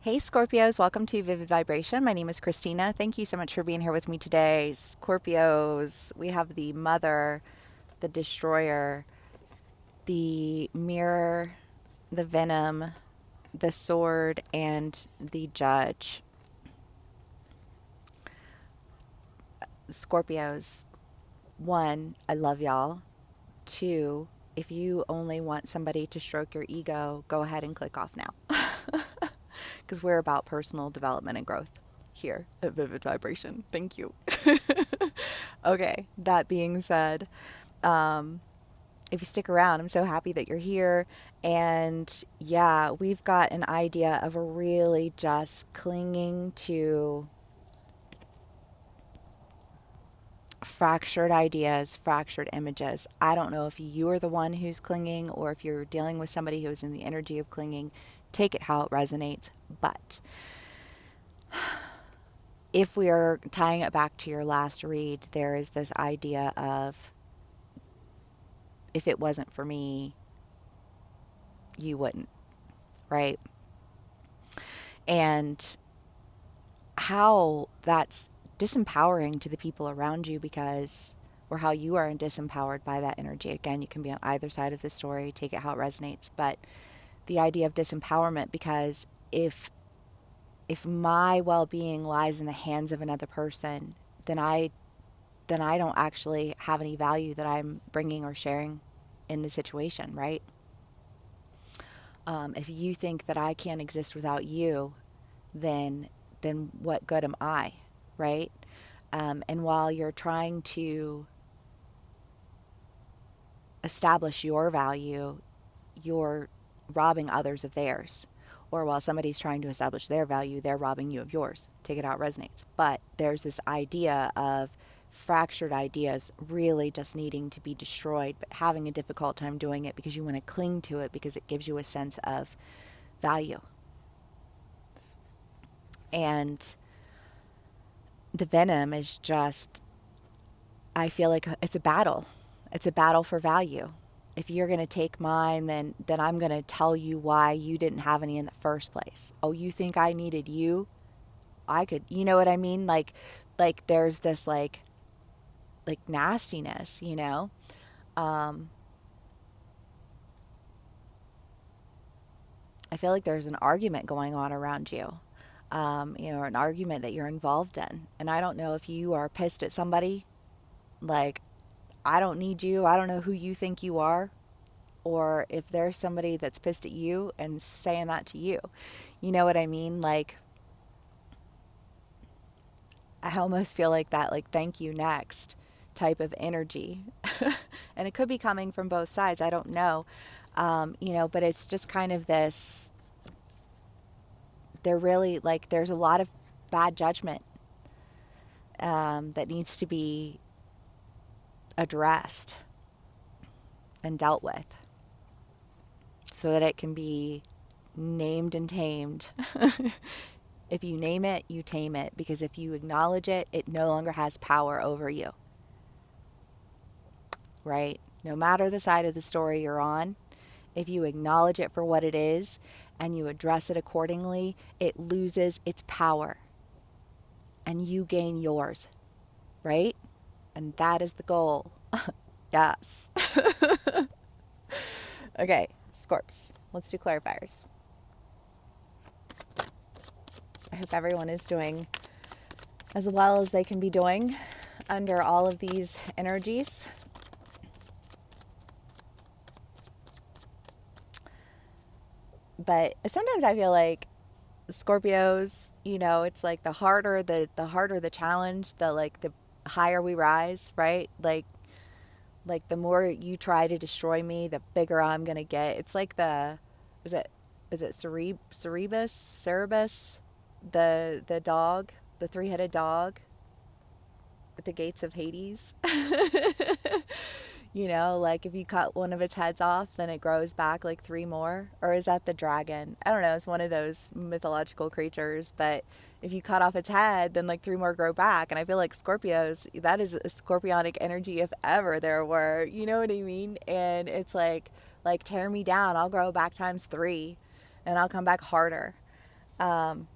Hey Scorpios, welcome to Vivid Vibration. My name is Christina. Thank you so much for being here with me today. Scorpios, we have the Mother, the Destroyer, the Mirror, the Venom, the Sword, and the Judge. Scorpios, one, I love y'all. Two, if you only want somebody to stroke your ego, go ahead and click off now. Because we're about personal development and growth here at Vivid Vibration. Thank you. Okay, that being said, um, if you stick around, I'm so happy that you're here. And yeah, we've got an idea of really just clinging to fractured ideas, fractured images. I don't know if you're the one who's clinging or if you're dealing with somebody who's in the energy of clinging. Take it how it resonates. But if we are tying it back to your last read, there is this idea of if it wasn't for me, you wouldn't, right? And how that's disempowering to the people around you because, or how you are disempowered by that energy. Again, you can be on either side of the story, take it how it resonates. But the idea of disempowerment, because if my well-being lies in the hands of another person, then I don't actually have any value that I'm bringing or sharing in the situation, right? If you think that I can't exist without you, then what good am I, right? And while you're trying to establish your value, you're robbing others of theirs. Or while somebody's trying to establish their value, they're robbing you of yours. Take it how it resonates. But there's this idea of fractured ideas really just needing to be destroyed, but having a difficult time doing it because you want to cling to it because it gives you a sense of value. And the venom is just, I feel like it's a battle. It's a battle for value. If you're going to take mine, then I'm going to tell you why you didn't have any in the first place. Oh, you think I needed you? I could, you know what I mean? Like there's this like nastiness, you know? Um, I feel like there's an argument going on around you. Or an argument that you're involved in. And I don't know if you are pissed at somebody, like, I don't need you, I don't know who you think you are, or if there's somebody that's pissed at you and saying that to you. You know what I mean? Like, I almost feel like that, like, thank you next type of energy. And it could be coming from both sides. I don't know. But it's just kind of this, they're really like, there's a lot of bad judgment that needs to be addressed and dealt with so that it can be named and tamed. If you name it, you tame it, because if you acknowledge it, it no longer has power over you, right? No matter the side of the story you're on, if you acknowledge it for what it is and you address it accordingly, it loses its power and you gain yours, right? And that is the goal. Yes. Okay, Scorps, let's do clarifiers. I hope everyone is doing as well as they can be doing under all of these energies. But sometimes I feel like Scorpios, it's like the harder the challenge, the higher we rise, right? Like the more you try to destroy me, the bigger I'm gonna get. It's like is it Cerebus, the dog, the three-headed dog at the gates of Hades. Like if you cut one of its heads off, then it grows back like three more. Or is that the dragon? I don't know. It's one of those mythological creatures. But if you cut off its head, then like three more grow back. And I feel like Scorpios, that is a scorpionic energy if ever there were. You know what I mean? And it's like tear me down. I'll grow back times three and I'll come back harder. Um,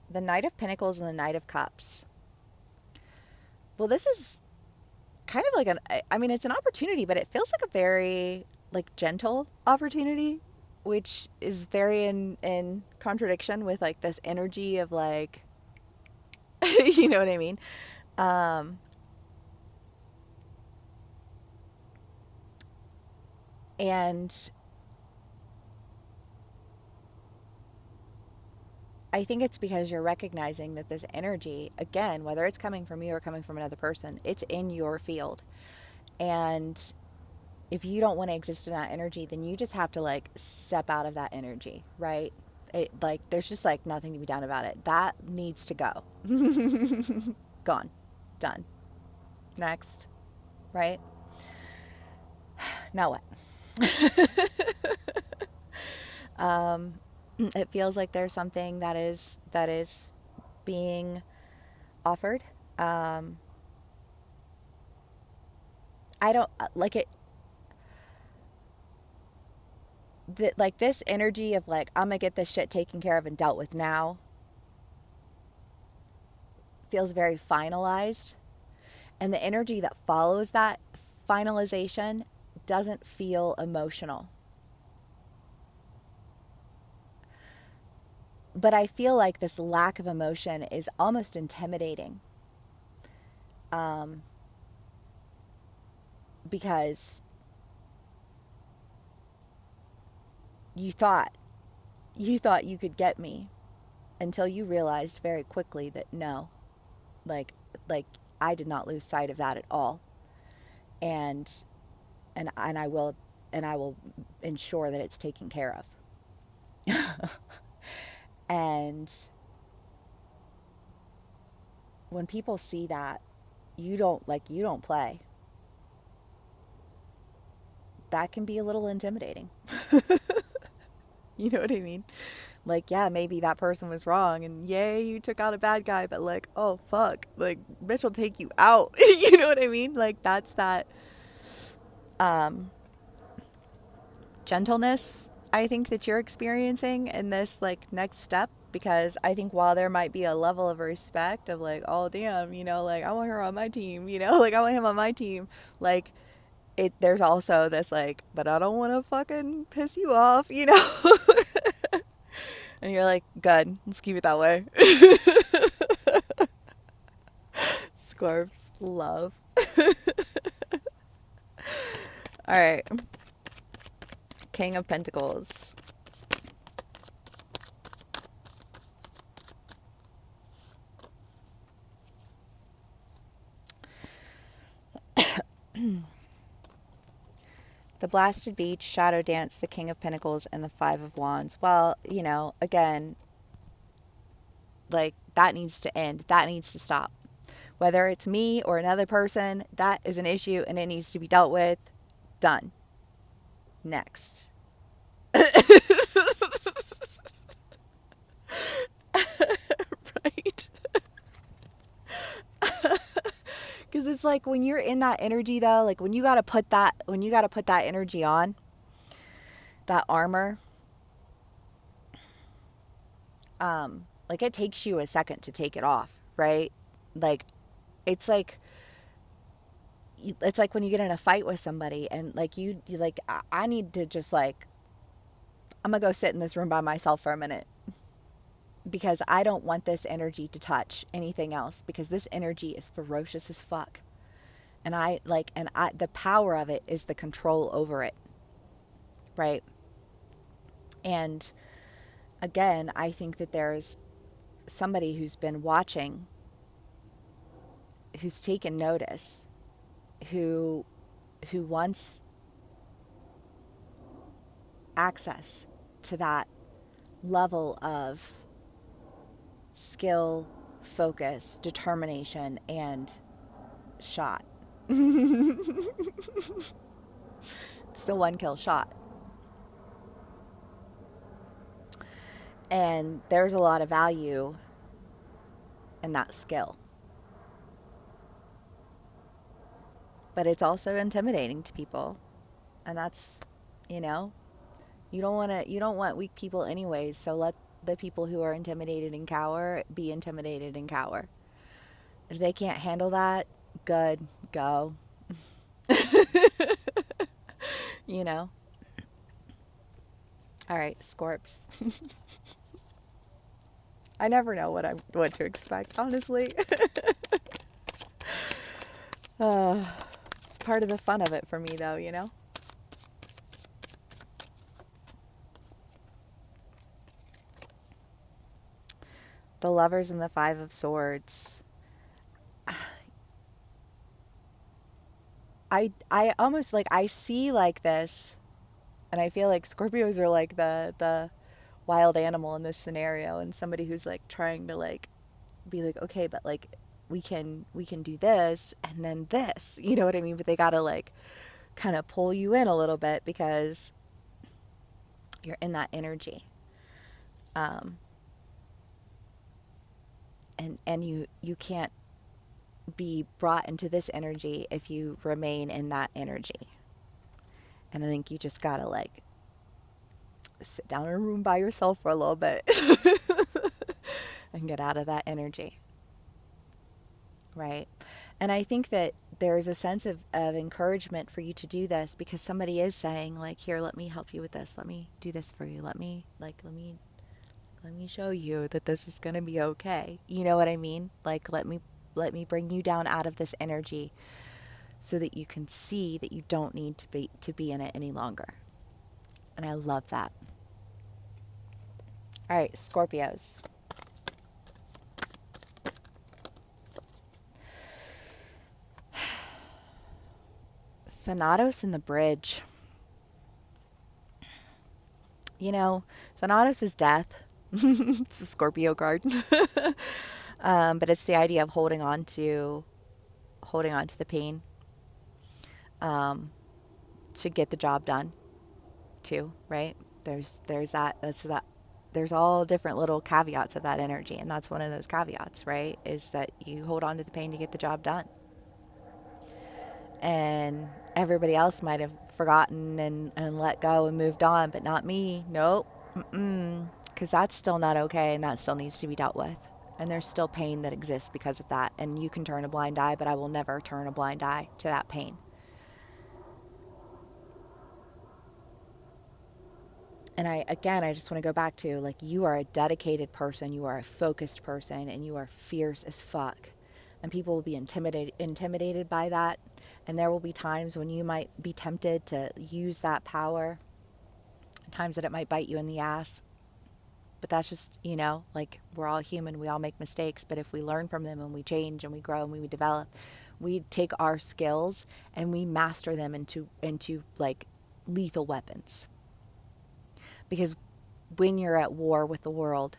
the Knight of Pentacles and the Knight of Cups. Well, this is kind of like I mean, it's an opportunity, but it feels like a very like gentle opportunity, which is very in contradiction with like this energy of like, you know what I mean? Um, and I think it's because you're recognizing that this energy, again, whether it's coming from you or coming from another person, it's in your field. And if you don't want to exist in that energy, then you just have to like step out of that energy, right? It like there's just like nothing to be done about it. That needs to go. Gone. Done. Next, right? Now what? um, it feels like there's something that is being offered. Um, I don't like it. Like this energy of like I'm gonna get this shit taken care of and dealt with now feels very finalized, and the energy that follows that finalization doesn't feel emotional. But I feel like this lack of emotion is almost intimidating, um, because you thought you could get me until you realized very quickly that no, like like I did not lose sight of that at all, and and I will ensure that it's taken care of. And when people see that you don't play, that can be a little intimidating. You know what I mean? Like, yeah, maybe that person was wrong and yay, you took out a bad guy, but like, oh fuck, like bitch will take you out. You know what I mean? Like that's that um gentleness I think that you're experiencing in this like next step, because I think while there might be a level of respect of like, oh damn, you know, like I want her on my team, you know, like I want him on my team, like there's also this like, but I don't want to fucking piss you off, you know. And you're like, good, let's keep it that way. Scorps love. All right, King of Pentacles. The Blasted Beach, Shadow Dance, the King of Pentacles, and the Five of Wands. Well, you know, again, like that needs to end. That needs to stop. Whether it's me or another person, that is an issue and it needs to be dealt with. Done. Next. Right? Because it's like when you're in that energy though, like when you got to put that energy on, that armor, like it takes you a second to take it off, right? Like it's like it's like when you get in a fight with somebody and like you like I need to just like I'm gonna go sit in this room by myself for a minute because I don't want this energy to touch anything else, because this energy is ferocious as fuck. And I the power of it is the control over it, right? And again, I think that there's somebody who's been watching, who's taken notice, who wants access to that level of skill, focus, determination, and shot. Still one kill shot. And there's a lot of value in that skill. But it's also intimidating to people. And that's, you know, You don't want weak people anyways, so let the people who are intimidated and cower be intimidated and cower. If they can't handle that, good, go. You know? All right, Scorps. I never know what to expect, honestly. uh, it's part of the fun of it for me though, you know? The Lovers and the Five of Swords. I almost like I see like this, and I feel like Scorpios are like the wild animal in this scenario, and somebody who's like trying to like be like, okay, but like we can do this and then this, you know what I mean? But they gotta like kind of pull you in a little bit because you're in that energy, um, and you can't be brought into this energy if you remain in that energy. And I think you just gotta like sit down in a room by yourself for a little bit and get out of that energy, right? And I think that there is a sense of encouragement for you to do this because somebody is saying like, here, let me help you with this. Let me do this for you. Let me show you that this is going to be okay. You know what I mean? Like, let me bring you down out of this energy so that you can see that you don't need to be in it any longer. And I love that. All right, Scorpios. Thanatos in the bridge. You know, Thanatos is death. It's a Scorpio card. But it's the idea of holding on to the pain, um, to get the job done too, right? There's that that's that there's all different little caveats of that energy, and that's one of those caveats, right? Is that you hold on to the pain to get the job done. And everybody else might have forgotten and let go and moved on, but not me. Nope. Mm-mm. Because that's still not okay, and that still needs to be dealt with. And there's still pain that exists because of that. And you can turn a blind eye, but I will never turn a blind eye to that pain. And I just want to go back to like, you are a dedicated person, you are a focused person, and you are fierce as fuck. And people will be intimidated by that. And there will be times when you might be tempted to use that power, times that it might bite you in the ass. But that's just, you know, like we're all human, we all make mistakes. But if we learn from them and we change and we grow and we develop, we take our skills and we master them into like lethal weapons. Because when you're at war with the world,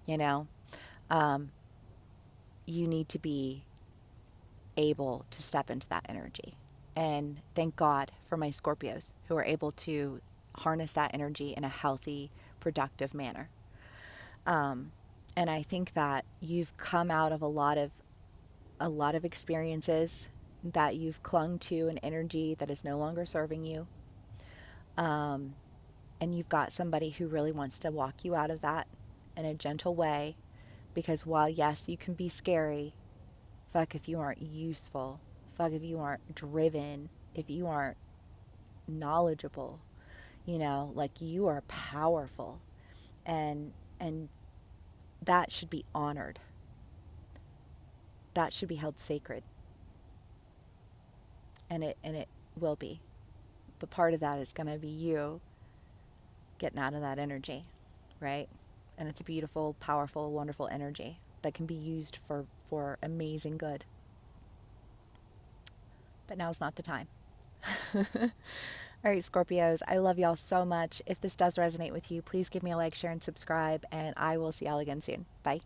you know, um, you need to be able to step into that energy. And thank God for my Scorpios who are able to harness that energy in a healthy, productive manner. Um, and I think that you've come out of a lot of experiences that you've clung to an energy that is no longer serving you. Um, and you've got somebody who really wants to walk you out of that in a gentle way. Because while, yes, you can be scary, fuck if you aren't useful, fuck if you aren't driven, if you aren't knowledgeable, you know, like you are powerful. And that should be honored. That should be held sacred. And it will be. But part of that is going to be you getting out of that energy, right? And it's a beautiful, powerful, wonderful energy that can be used for amazing good. But now's not the time. All right, Scorpios, I love y'all so much. If this does resonate with you, please give me a like, share, and subscribe, and I will see y'all again soon. Bye.